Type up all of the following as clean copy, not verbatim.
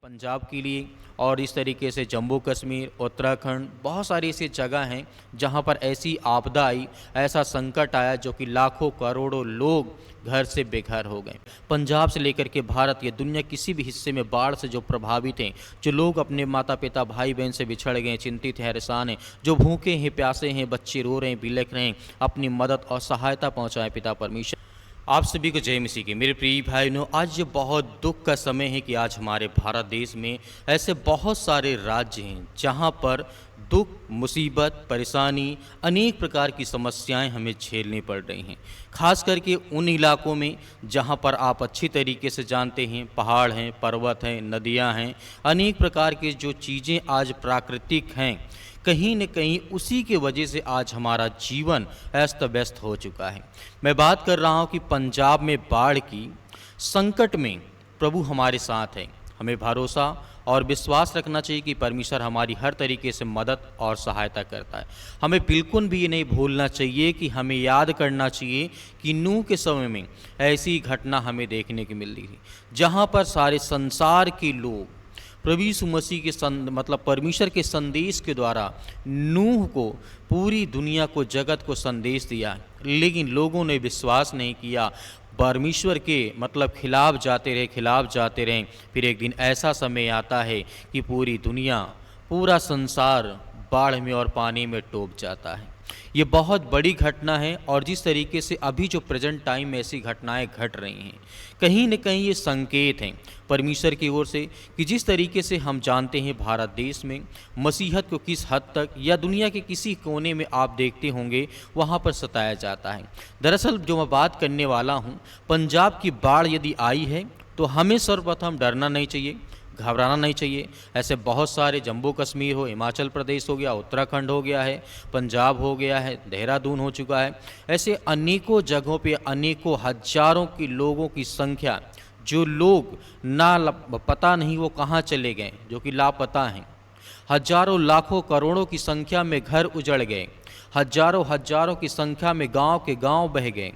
पंजाब के लिए। और इस तरीके से जम्मू कश्मीर, उत्तराखंड, बहुत सारी ऐसी जगह हैं जहां पर ऐसी आपदा आई, ऐसा संकट आया जो कि लाखों करोड़ों लोग घर से बेघर हो गए। पंजाब से लेकर के भारत या दुनिया किसी भी हिस्से में बाढ़ से जो प्रभावित हैं, जो लोग अपने माता पिता भाई बहन से बिछड़ गए, चिंतित हैं, परेशान हैं, जो भूखे हैं, प्यासे हैं, बच्चे रो रहे हैं, बिलख रहे हैं, अपनी मदद और सहायता पहुँचाएँ पिता परमेश्वर। आप सभी को जय मसीह की। मेरे प्रिय भाइयों, आज ये बहुत दुख का समय है कि आज हमारे भारत देश में ऐसे बहुत सारे राज्य हैं जहाँ पर दुख, मुसीबत, परेशानी, अनेक प्रकार की समस्याएं हमें झेलनी पड़ रही हैं। खास करके उन इलाकों में जहाँ पर आप अच्छी तरीके से जानते हैं, पहाड़ हैं, पर्वत हैं, नदियाँ हैं, अनेक प्रकार की जो चीज़ें आज प्राकृतिक हैं, कहीं न कहीं उसी के वजह से आज हमारा जीवन अस्त व्यस्त हो चुका है। मैं बात कर रहा हूँ कि पंजाब में बाढ़ की संकट में प्रभु हमारे साथ है। हमें भरोसा और विश्वास रखना चाहिए कि परमेश्वर हमारी हर तरीके से मदद और सहायता करता है। हमें बिल्कुल भी ये नहीं भूलना चाहिए कि हमें याद करना चाहिए कि नूह के समय में ऐसी घटना हमें देखने को मिल रही थी, जहाँ पर सारे संसार के लोग प्रभु यीशु मसीह के मतलब परमेश्वर के संदेश के द्वारा नूह को, पूरी दुनिया को, जगत को संदेश दिया, लेकिन लोगों ने विश्वास नहीं किया, परमेश्वर के मतलब खिलाफ जाते रहे। फिर एक दिन ऐसा समय आता है कि पूरी दुनिया, पूरा संसार बाढ़ में और पानी में डूब जाता है। ये बहुत बड़ी घटना है और जिस तरीके से अभी जो प्रेजेंट टाइम में ऐसी घटनाएं घट रही हैं, कहीं न कहीं ये संकेत हैं परमेश्वर की ओर से कि जिस तरीके से हम जानते हैं भारत देश में मसीहत को किस हद तक या दुनिया के किसी कोने में आप देखते होंगे वहाँ पर सताया जाता है। दरअसल जो मैं बात करने वाला हूँ, पंजाब की बाढ़ यदि आई है तो हमें सर्वप्रथम डरना नहीं चाहिए, घबराना नहीं चाहिए। ऐसे बहुत सारे, जम्मू कश्मीर हो, हिमाचल प्रदेश हो गया, उत्तराखंड हो गया है, पंजाब हो गया है, देहरादून हो चुका है, ऐसे अनेकों जगहों पे अनेकों हजारों की लोगों की संख्या, जो लोग पता नहीं वो कहाँ चले गए, जो कि लापता हैं। हजारों, लाखों, करोड़ों की संख्या में घर उजड़ गए, हजारों की संख्या में गांव के गांव बह गए।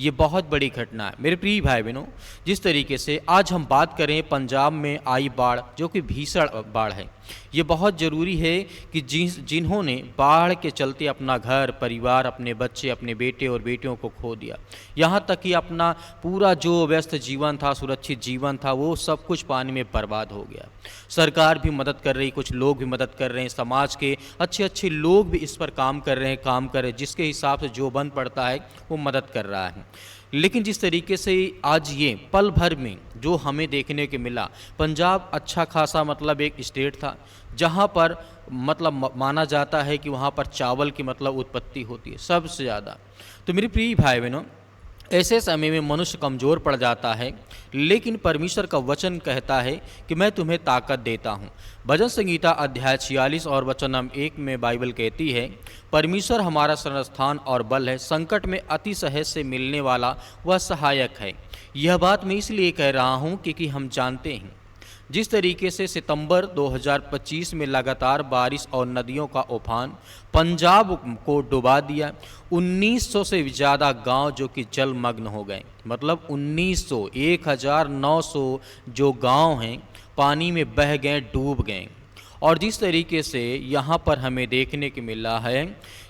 ये बहुत बड़ी घटना है मेरे प्रिय भाई बहनों। जिस तरीके से आज हम बात करें पंजाब में आई बाढ़, जो कि भीषण बाढ़ है, ये बहुत ज़रूरी है कि जिन्होंने बाढ़ के चलते अपना घर परिवार, अपने बच्चे, अपने बेटे और बेटियों को खो दिया, यहाँ तक कि अपना पूरा जो व्यस्त जीवन था, सुरक्षित जीवन था, वो सब कुछ पानी में बर्बाद हो गया। सरकार भी मदद कर रही, कुछ लोग भी मदद कर रहे हैं, समाज के अच्छे लोग भी इस पर काम कर रहे हैं, जिसके हिसाब से जो बन पड़ता है वो मदद कर रहा है। लेकिन जिस तरीके से आज ये पल भर में जो हमें देखने को मिला, पंजाब अच्छा खासा मतलब एक स्टेट था जहाँ पर मतलब माना जाता है कि वहाँ पर चावल की मतलब उत्पत्ति होती है सबसे ज़्यादा। तो मेरे प्रिय भाई बहनों, ऐसे समय में मनुष्य कमज़ोर पड़ जाता है, लेकिन परमेश्वर का वचन कहता है कि मैं तुम्हें ताकत देता हूँ। भजन संगीता अध्याय 46 और वचन नंबर 1 में बाइबल कहती है, परमेश्वर हमारा शरणस्थान और बल है, संकट में अति सहज से मिलने वाला वह सहायक है। यह बात मैं इसलिए कह रहा हूँ क्योंकि हम जानते हैं जिस तरीके से सितंबर 2025 में लगातार बारिश और नदियों का उफान पंजाब को डुबा दिया। 1900 से ज़्यादा गांव जो कि जलमग्न हो गए, मतलब 1900 जो गांव हैं पानी में बह गए, डूब गए। और जिस तरीके से यहाँ पर हमें देखने को मिला है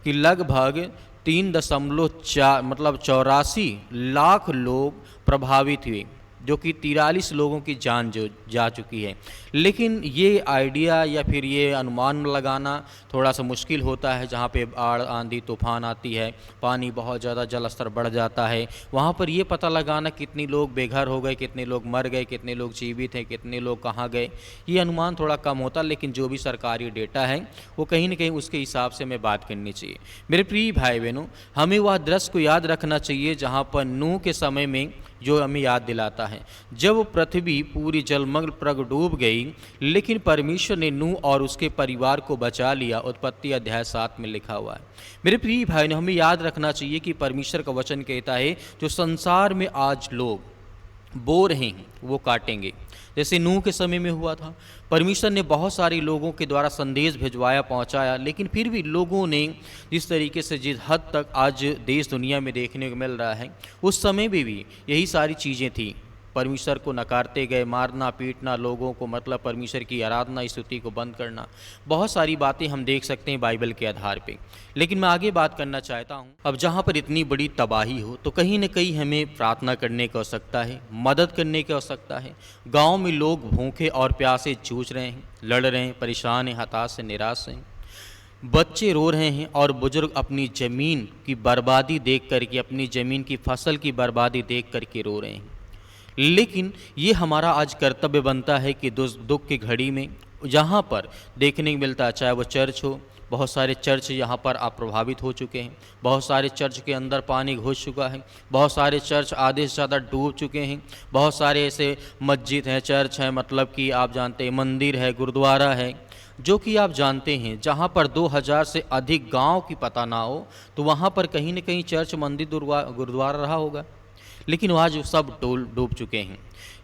कि लगभग 3.4 मतलब 84 लाख लोग प्रभावित हुए, जो कि 43 लोगों की जान जो जा चुकी है। लेकिन ये आइडिया या फिर ये अनुमान लगाना थोड़ा सा मुश्किल होता है। जहाँ पे बाढ़, आंधी, तूफान आती है, पानी बहुत ज़्यादा, जल स्तर बढ़ जाता है, वहाँ पर ये पता लगाना कितने लोग बेघर हो गए, कितने लोग मर गए, कितने लोग जीवित हैं, कितने लोग कहाँ गए, ये अनुमान थोड़ा कम होता। लेकिन जो भी सरकारी डेटा है वो कहीं ना कहीं उसके हिसाब से हमें बात करनी चाहिए। मेरे प्रिय भाई बहनों, हमें वह दृश्य को याद रखना चाहिए जहाँ पर नूह के समय में, जो हमें याद दिलाता है जब पृथ्वी पूरी जलमग्न प्रग डूब गई, लेकिन परमेश्वर ने नूह और उसके परिवार को बचा लिया। उत्पत्ति अध्याय 7 में लिखा हुआ है। मेरे प्रिय भाई ने हमें याद रखना चाहिए कि परमेश्वर का वचन कहता है जो संसार में आज लोग बो रहे हैं वो काटेंगे, जैसे नूह के समय में हुआ था। परमेश्वर ने बहुत सारे लोगों के द्वारा संदेश भिजवाया, पहुंचाया, लेकिन फिर भी लोगों ने जिस तरीके से, जिस हद तक आज देश दुनिया में देखने को मिल रहा है, उस समय में भी यही सारी चीज़ें थी। परमेश्वर को नकारते गए, मारना पीटना लोगों को, मतलब परमेश्वर की आराधना स्तुति को बंद करना, बहुत सारी बातें हम देख सकते हैं बाइबल के आधार पे। लेकिन मैं आगे बात करना चाहता हूँ, अब जहाँ पर इतनी बड़ी तबाही हो तो कहीं न कहीं हमें प्रार्थना करने की आवश्यकता है, मदद करने की आवश्यकता है। गाँव में लोग भूखे और प्यासे जूझ रहे हैं, लड़ रहे हैं, परेशान हैं, हताश हैं, निराश हैं, बच्चे रो रहे हैं और बुजुर्ग अपनी ज़मीन की बर्बादी देख करके, अपनी ज़मीन की फसल की बर्बादी देख करके रो रहे हैं। लेकिन ये हमारा आज कर्तव्य बनता है कि दुख की घड़ी में जहाँ पर देखने को मिलता है, चाहे वो चर्च हो, बहुत सारे चर्च यहाँ पर अप्रभावित हो चुके हैं, बहुत सारे चर्च के अंदर पानी घुस चुका है, बहुत सारे चर्च आधे से ज़्यादा डूब चुके हैं, बहुत सारे ऐसे मस्जिद हैं, चर्च हैं, मतलब कि आप जानते हैं मंदिर है, गुरुद्वारा है, जो कि आप जानते हैं जहाँ पर 2000 से अधिक गांव की पता ना हो तो वहाँ पर कहीं न कहीं चर्च, मंदिर, गुरुद्वारा रहा होगा। लेकिन आज वो सब डूब चुके हैं।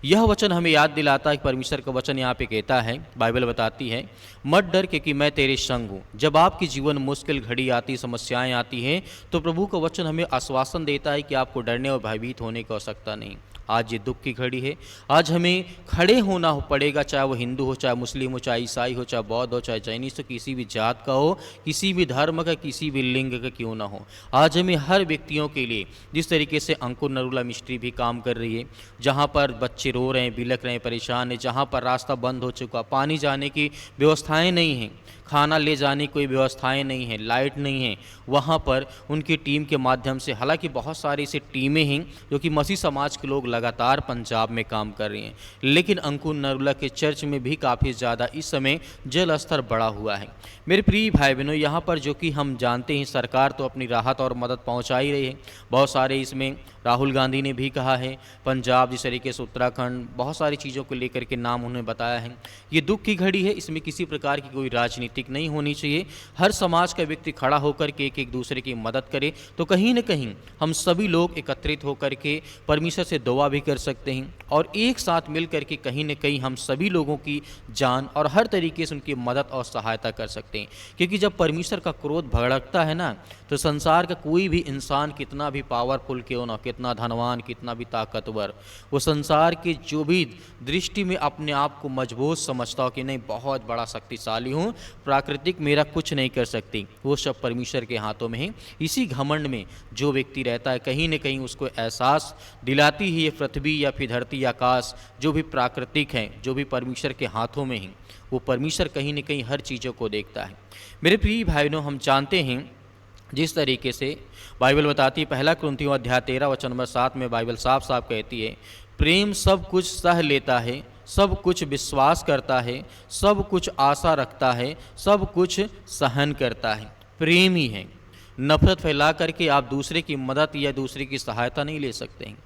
यह वचन हमें याद दिलाता है कि परमेश्वर का वचन यहाँ पे कहता है, बाइबल बताती है, मत डर क्योंकि मैं तेरे संग हूँ। जब आपकी जीवन मुश्किल घड़ी आती, समस्याएं आती हैं, तो प्रभु का वचन हमें आश्वासन देता है कि आपको डरने और भयभीत होने की आवश्यकता नहीं। आज ये दुख की घड़ी है, आज हमें खड़े होना पड़ेगा, चाहे वो हिंदू हो, चाहे मुस्लिम हो, चाहे ईसाई हो, चाहे बौद्ध हो, चाहे जैनिस्ट हो, किसी भी जात का हो, किसी भी धर्म का, किसी भी लिंग का क्यों ना हो। आज हमें हर व्यक्तियों के लिए, जिस तरीके से अंकुर नरूला मिस्ट्री भी काम कर रही है, जहाँ पर बच्चे रो रहे हैं, बिलख रहे हैं, परेशान हैं, जहाँ पर रास्ता बंद हो चुका, पानी जाने की व्यवस्थाएँ नहीं हैं, खाना ले जाने की कोई व्यवस्थाएं नहीं है, लाइट नहीं है, वहाँ पर उनकी टीम के माध्यम से, हालांकि बहुत सारी ऐसी टीमें हैं जो कि मसीह समाज के लोग लगातार पंजाब में काम कर रही हैं, लेकिन अंकुर नरूला के चर्च में भी काफ़ी ज़्यादा इस समय जल स्तर बढ़ा हुआ है। मेरे प्रिय भाई बहनों, यहाँ पर जो कि हम जानते हैं सरकार तो अपनी राहत और मदद पहुँचा ही रही है, बहुत सारे इसमें राहुल गांधी ने भी कहा है, पंजाब जिस तरीके से उत्तराखंड, बहुत सारी चीज़ों को लेकर के नाम उन्होंने बताया है। ये दुख की घड़ी है, इसमें किसी प्रकार की कोई राजनीतिक नहीं होनी चाहिए। हर समाज का व्यक्ति खड़ा होकर के एक दूसरे की मदद करे तो कहीं न कहीं हम सभी लोग एकत्रित होकर के परमेश्वर से दुआ भी कर सकते हैं और एक साथ मिल करके कहीं न कहीं हम सभी लोगों की जान और हर तरीके से उनकी मदद और सहायता कर सकते हैं। क्योंकि जब परमेश्वर का क्रोध भड़कता है ना, तो संसार का कोई भी इंसान कितना भी पावरफुल क्यों ना, कितना धनवान, कितना भी ताकतवर, वो संसार के जो भी दृष्टि में अपने आप को मजबूत समझता हो कि नहीं बहुत बड़ा शक्तिशाली हूँ, प्राकृतिक मेरा कुछ नहीं कर सकती, वो सब परमेश्वर के हाथों में है। इसी घमंड में जो व्यक्ति रहता है, कहीं न कहीं उसको एहसास दिलाती है ये पृथ्वी या फिर धरती, आकाश, जो भी प्राकृतिक हैं, जो भी परमेश्वर के हाथों में हैं, वो परमेश्वर कहीं न कहीं हर चीज़ों को देखता है। मेरे प्रिय भाई बहनों, हम जानते हैं जिस तरीके से बाइबल बताती है, 1 कुरिन्थियों अध्याय 13 वचन नंबर 7 में बाइबल साफ साफ कहती है, प्रेम सब कुछ सह लेता है, सब कुछ विश्वास करता है, सब कुछ आशा रखता है, सब कुछ सहन करता है। प्रेम ही है। नफरत फैला करके आप दूसरे की मदद या दूसरे की सहायता नहीं ले सकते हैं।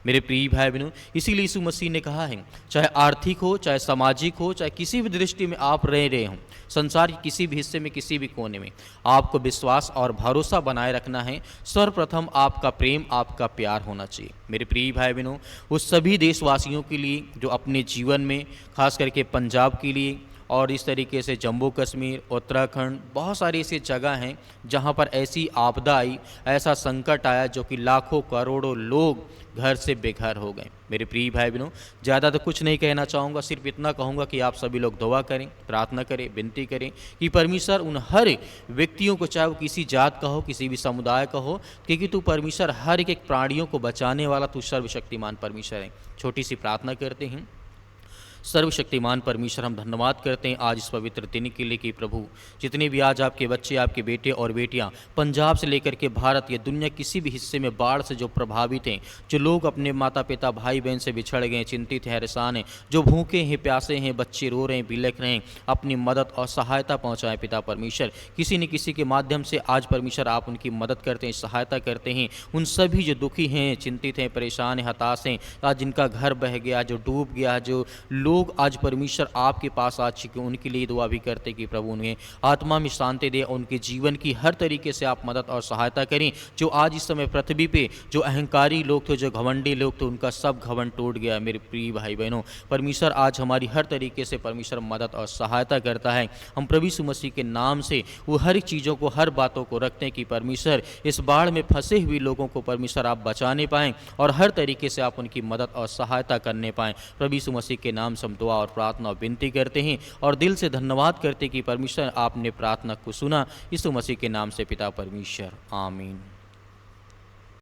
मेरे प्रिय भाई बहनों, इसीलिए यीशु मसीह ने कहा है, चाहे आर्थिक हो, चाहे सामाजिक हो, चाहे किसी भी दृष्टि में आप रह रहे हों, संसार के किसी भी हिस्से में, किसी भी कोने में, आपको विश्वास और भरोसा बनाए रखना है। सर्वप्रथम आपका प्रेम, आपका प्यार होना चाहिए। मेरे प्रिय भाई बहनों, उस सभी देशवासियों के लिए जो अपने जीवन में, खास करके पंजाब के लिए और इस तरीके से जम्मू कश्मीर, उत्तराखंड, बहुत सारी ऐसी जगह हैं जहां पर ऐसी आपदा आई, ऐसा संकट आया जो कि लाखों करोड़ों लोग घर से बेघर हो गए। मेरे प्रिय भाई बहनों, ज़्यादा तो कुछ नहीं कहना चाहूँगा, सिर्फ इतना कहूँगा कि आप सभी लोग दुआ करें, प्रार्थना करें, विनती करें कि परमेश्वर उन हर व्यक्तियों को, चाहे वो किसी जात का हो, किसी भी समुदाय का हो, क्योंकि तू परमेश्वर हर एक प्राणियों को बचाने वाला, तू सर्वशक्तिमान परमेश्वर है। छोटी सी प्रार्थना करते हैं। सर्वशक्तिमान परमेश्वर, हम धन्यवाद करते हैं आज इस पवित्र दिन के लिए कि प्रभु, जितने भी आज आपके बच्चे, आपके बेटे और बेटियां पंजाब से लेकर के भारत या दुनिया किसी भी हिस्से में बाढ़ से जो प्रभावित हैं, जो लोग अपने माता पिता, भाई बहन से बिछड़ गए, चिंतित हैं, परेशान हैं, जो भूखे हैं, प्यासे हैं, बच्चे रो रहे हैं, बिलख रहे हैं, अपनी मदद और सहायता पहुँचाएँ पिता परमेश्वर। किसी न किसी के माध्यम से आज परमेश्वर आप उनकी मदद करते हैं, सहायता करते हैं। उन सभी जो दुखी हैं, चिंतित हैं, परेशान हैं, हताश हैं, आज जिनका घर बह गया, जो डूब गया, जो लोग लोग आज परमेश्वर आपके पास आ चुके हैं, उनके लिए दुआ भी करते कि प्रभु उन्हें आत्मा में शांति दे, उनके जीवन की हर तरीके से आप मदद और सहायता करें। जो आज इस समय पृथ्वी पे जो अहंकारी लोग थे, जो घमंडी लोग थे, उनका सब घमंड टूट गया। मेरे प्रिय भाई बहनों, परमेश्वर आज हमारी हर तरीके से परमेश्वर मदद और सहायता करता है। हम प्रभु यीशु मसीह के नाम से वो हर चीज़ों को, हर बातों को रखते हैं कि परमेश्वर इस बाढ़ में फंसे हुए लोगों को परमेश्वर आप बचाने पाएँ और हर तरीके से आप उनकी मदद और सहायता करने पाएँ। प्रभु यीशु मसीह के नाम से हम दुआ और प्रार्थना और विनती करते हैं और दिल से धन्यवाद करते हैं कि परमेश्वर आपने प्रार्थना को सुना। यीशु मसीह के नाम से पिता परमेश्वर, आमीन।